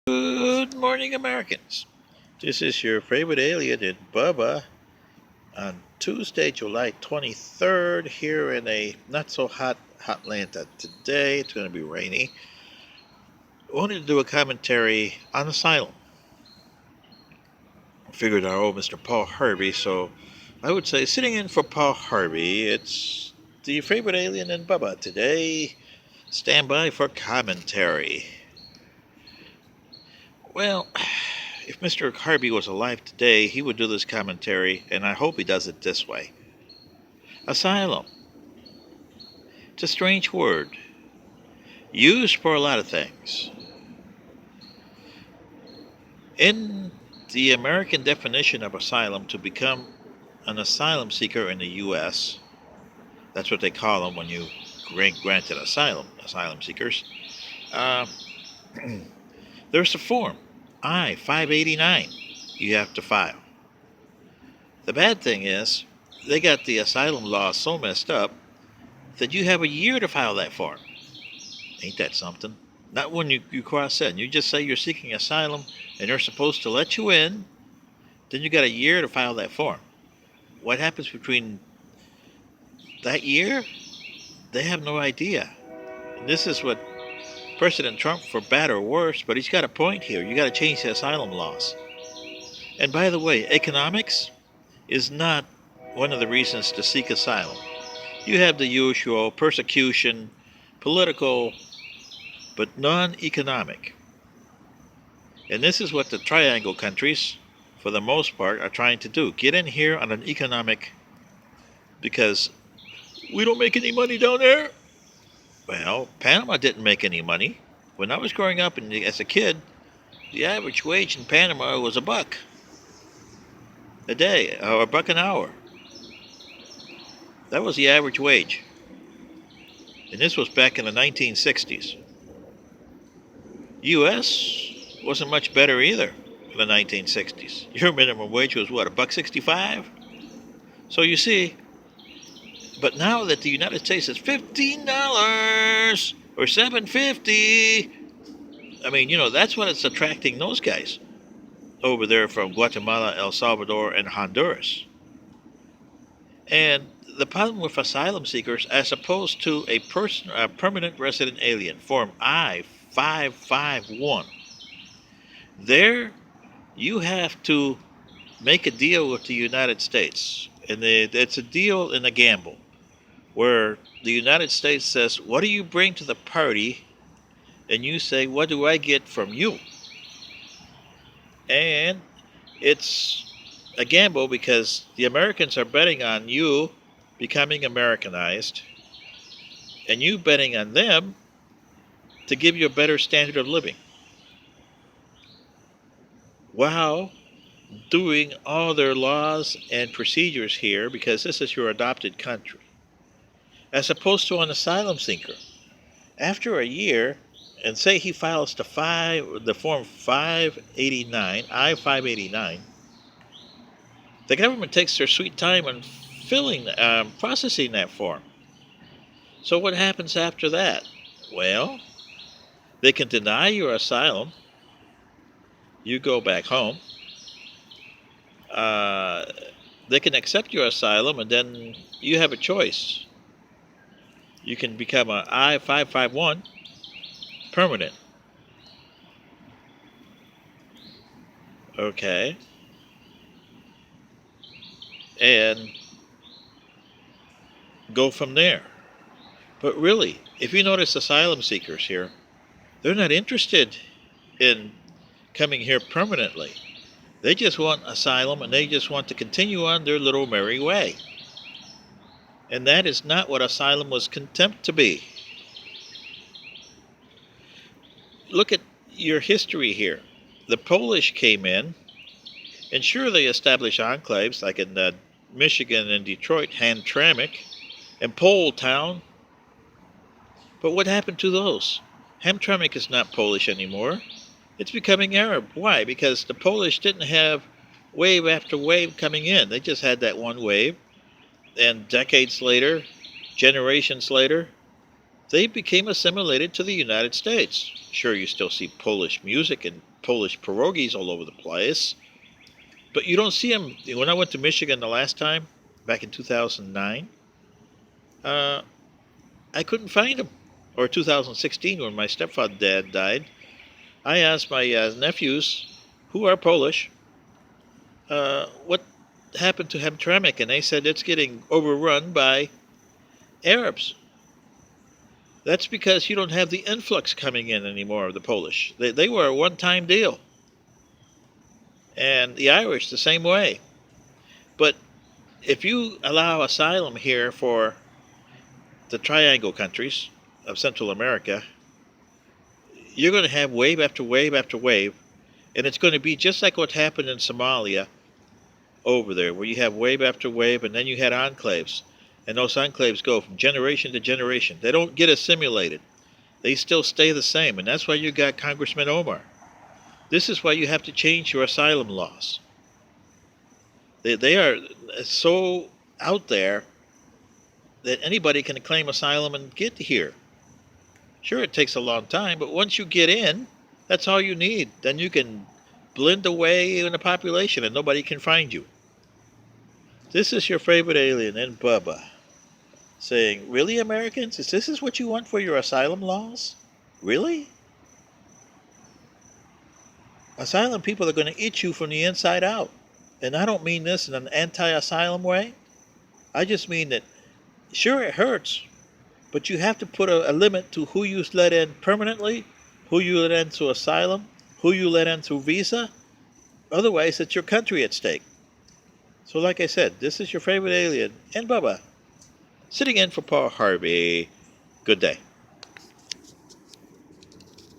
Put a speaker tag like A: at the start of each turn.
A: Good morning, Americans. This is your favorite alien in Bubba on Tuesday, July 23rd, here in a not so hot Atlanta. Today, it's going to be rainy. I wanted to do a commentary on Asylum. I figured our old Mr. Paul Harvey, so I would say sitting in for Paul Harvey, it's the favorite alien in Bubba. Today, stand by for commentary. Well, if Mr. Harvey was alive today, he would do this commentary, and I hope he does it this way. Asylum. It's a strange word, used for a lot of things. In the American definition of asylum, to become an asylum seeker in the U.S., that's what they call them when you granted asylum seekers, uh, there's a form, I-589, you have to file. The bad thing is, they got the asylum law so messed up that you have a year to file that form. Ain't that something? Not when you cross in. You just say you're seeking asylum and they're supposed to let you in, then you got a year to file that form. What happens between that year? They have no idea. And this is what President Trump, for bad or worse, but he's got a point here. You got to change the asylum laws. And by the way, economics is not one of the reasons to seek asylum. You have the usual persecution, political, but non-economic. And this is what the triangle countries, for the most part, are trying to do. Get in here on an economic, because we don't make any money down there. Well, Panama didn't make any money. When I was growing up and as a kid, the average wage in Panama was $1 a day, or $1 an hour. That was the average wage. And this was back in the 1960s. U.S. wasn't much better either in the 1960s. Your minimum wage was what, $1.65? So you see, but now that the United States is $15 or $7.50, I mean, that's what it's attracting those guys over there from Guatemala, El Salvador, and Honduras. And the problem with asylum seekers, as opposed to a permanent resident alien, Form I-551, there you have to make a deal with the United States. And it's a deal and a gamble, where the United States says, what do you bring to the party? And you say, what do I get from you? And it's a gamble because the Americans are betting on you becoming Americanized, and you betting on them to give you a better standard of living, while doing all their laws and procedures here, because this is your adopted country. As opposed to an asylum seeker, after a year, and say he files the form 589, I-589, the government takes their sweet time on processing that form. So what happens after that? Well, they can deny your asylum. You go back home. They can accept your asylum, and then you have a choice. You can become an I-551 permanent. Okay. And go from there. But really, if you notice asylum seekers here, they're not interested in coming here permanently. They just want asylum, and they just want to continue on their little merry way. And that is not what asylum was contempt to be. Look at your history here. The Polish came in, and sure, they established enclaves like in Michigan and Detroit, Hamtramck and Poletown. But what happened to those? Hamtramck is not Polish anymore. It's becoming Arab. Why? Because the Polish didn't have wave after wave coming in. They just had that one wave. And decades later, generations later, They became assimilated to the United States. Sure, you still see Polish music and Polish pierogies all over the place, but you don't see them. When I went to Michigan the last time, back in 2009, uh, I couldn't find them. Or 2016, when my stepfather dad died, I asked my nephews, who are Polish, what happened to Hamtramck, and they said it's getting overrun by Arabs. That's because you don't have the influx coming in anymore of the Polish. They were a one-time deal, and the Irish the same way. But if you allow asylum here for the triangle countries of Central America, you're going to have wave after wave after wave, and it's going to be just like what happened in Somalia over there, where you have wave after wave, and then you had enclaves, and those enclaves go from generation to generation. They don't get assimilated. They still stay the same, and that's why you got Congressman Omar. This is why you have to change your asylum laws. They are so out there that anybody can claim asylum and get here. Sure, it takes a long time, but once you get in, that's all you need. Then you can blend away in the population and nobody can find you. This is your favorite alien and Bubba saying, really, Americans? Is this what you want for your asylum laws? Really? Asylum people are going to eat you from the inside out. And I don't mean this in an anti-asylum way. I just mean that, sure, it hurts, but you have to put a limit to who you let in permanently, who you let in through asylum, who you let in through visa. Otherwise, it's your country at stake. So like I said, this is your favorite alien and Bubba, sitting in for Paul Harvey. Good day.